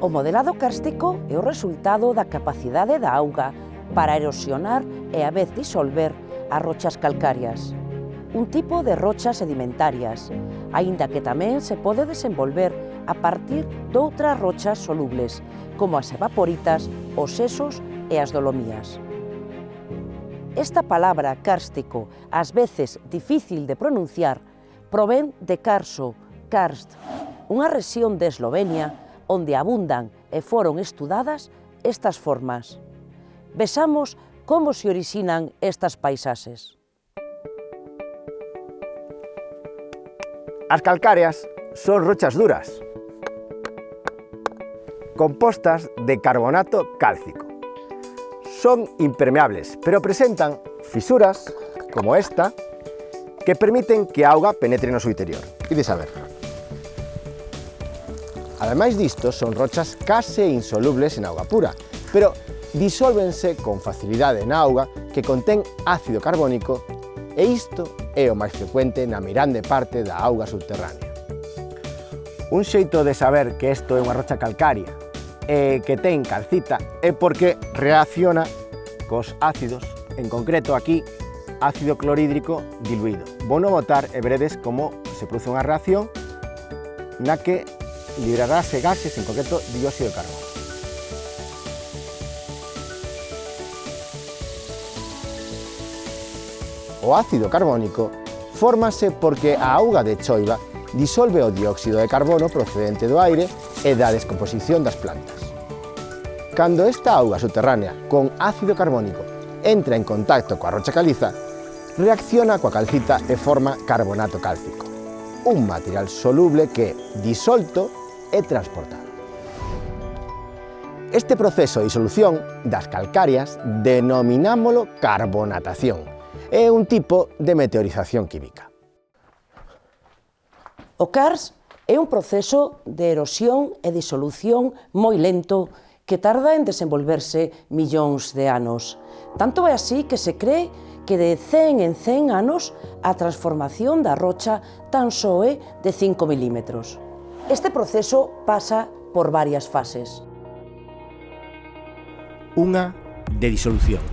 O modelado kárstico é o resultado da capacidade da auga para erosionar e a vez disolver as rochas calcarias. Un tipo de rochas sedimentarias, aínda que tamén se pode desenvolver a partir doutras rochas solubles, como as evaporitas, os sesos e as dolomías. Esta palabra kárstico, ás veces difícil de pronunciar, provén de Karso, karst, unha rexión de Eslovenia onde abundan e foron estudadas estas formas. Vexamos como se orixinan estas paisaxes. As calcáreas son rochas duras, compostas de carbonato cálcico. Son impermeables, pero presentan fisuras, como esta, que permiten que a auga penetre no seu interior. Ides a ver. Ademais disto, son rochas case insolubles en auga pura, pero disólvense con facilidade na auga que contén ácido carbónico, e isto é o máis frecuente na meirande parte da auga subterránea. Un xeito de saber que isto é unha rocha calcaria e que ten calcita é porque reacciona cos ácidos, en concreto aquí, ácido clorhídrico diluído. Vouno botar e veredes como se produce unha reacción na que liberarase gases, en concreto dióxido de carbono. O ácido carbónico fórmase porque a auga de choiva disolve o dióxido de carbono procedente do aire e da descomposición das plantas. Cando esta auga subterránea con ácido carbónico entra en contacto coa rocha caliza, reacciona coa calcita e forma carbonato cálcico, un material soluble que, disolto, é transportado. Este proceso de disolución das calcarias denominámolo carbonatación. É un tipo de meteorización química. O karst é un proceso de erosión e disolución moi lento que tarda en desenvolverse millóns de anos. Tanto é así que se cree que de 100 en 100 anos a transformación da rocha tan só é de 5 milímetros. Este proceso pasa por varias fases. Unha de disolución.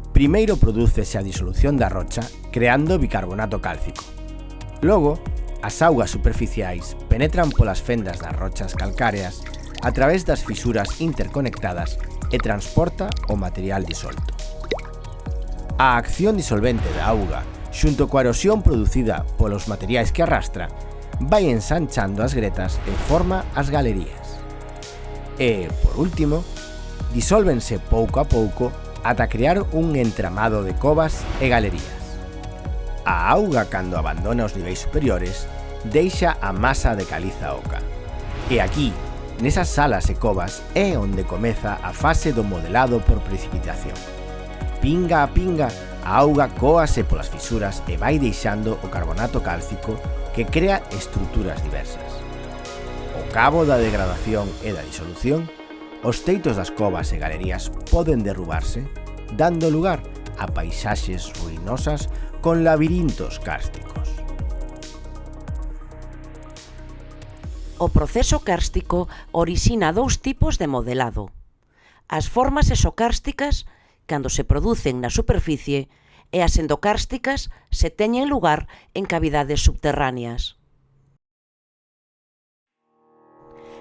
Primeiro prodúcese a disolución da rocha creando bicarbonato cálcico. Logo, as augas superficiais penetran polas fendas das rochas calcáreas a través das fisuras interconectadas e transporta o material disolto. A acción disolvente da auga, xunto coa erosión producida polos materiais que arrastra, vai ensanchando as gretas e forma as galerías. E, por último, disólvense pouco a pouco ata crear un entramado de covas e galerías. A auga, cando abandona os niveis superiores, deixa a masa de caliza oca. E aquí, nesas salas e covas, é onde comeza a fase do modelado por precipitación. Pinga a pinga, a auga cóase polas fisuras e vai deixando o carbonato cálcico que crea estruturas diversas. Ao cabo da degradación e da disolución, os teitos das covas e galerías poden derrubarse, dando lugar a paisaxes ruinosas con labirintos kársticos. O proceso kárstico orixina dous tipos de modelado. As formas exokársticas, cando se producen na superficie, e as endokársticas se teñen lugar en cavidades subterráneas.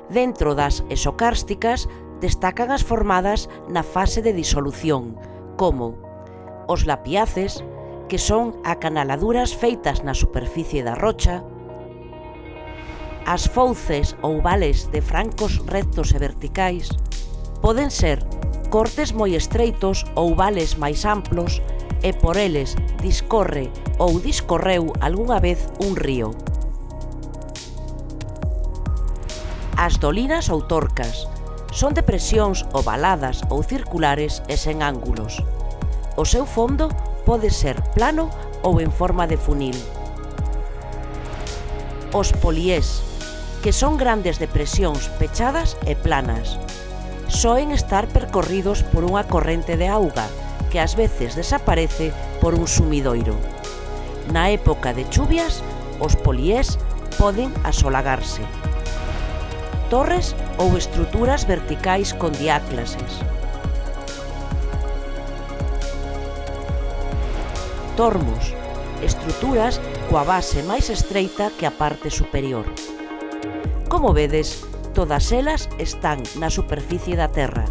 Dentro das exokársticas destacan as formadas na fase de disolución, como os lapiaces, que son acanaladuras feitas na superficie da rocha, as fouces ou vales de francos rectos e verticais, poden ser cortes moi estreitos ou vales máis amplos e por eles discorre ou discorreu algunha vez un río. As dolinas ou torcas son depresións ovaladas ou circulares e sen ángulos. O seu fondo pode ser plano ou en forma de funil. Os poliés, que son grandes depresións pechadas e planas, soen estar percorridos por unha corrente de auga que ás veces desaparece por un sumidoiro. Na época de chuvias, os poliés poden asolagarse. torres ou estruturas verticais con diáclases. Tormos, estruturas coa base máis estreita que a parte superior. Como vedes, todas elas están na superficie da Terra.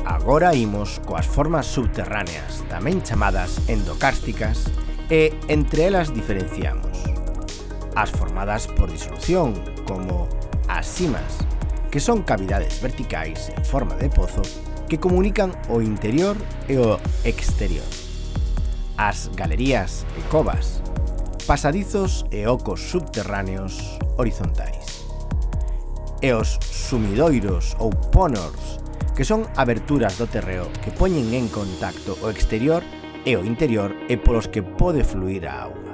Agora imos coas formas subterráneas, tamén chamadas endocársticas, e entre elas diferenciamos as formadas por disolución, como as simas, que son cavidades verticais en forma de pozo que comunican o interior e o exterior. As galerías e covas, pasadizos e ocos subterráneos horizontais. E os sumidoiros ou ponors, que son aberturas do terreo que poñen en contacto o exterior e o interior e polos que pode fluir a auga.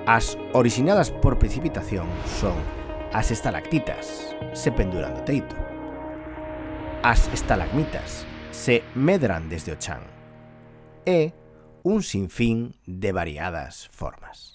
As orixinadas por precipitación son as estalactitas, se penduran do teito. As estalagmitas se medran desde o chan. E un sinfín de variadas formas.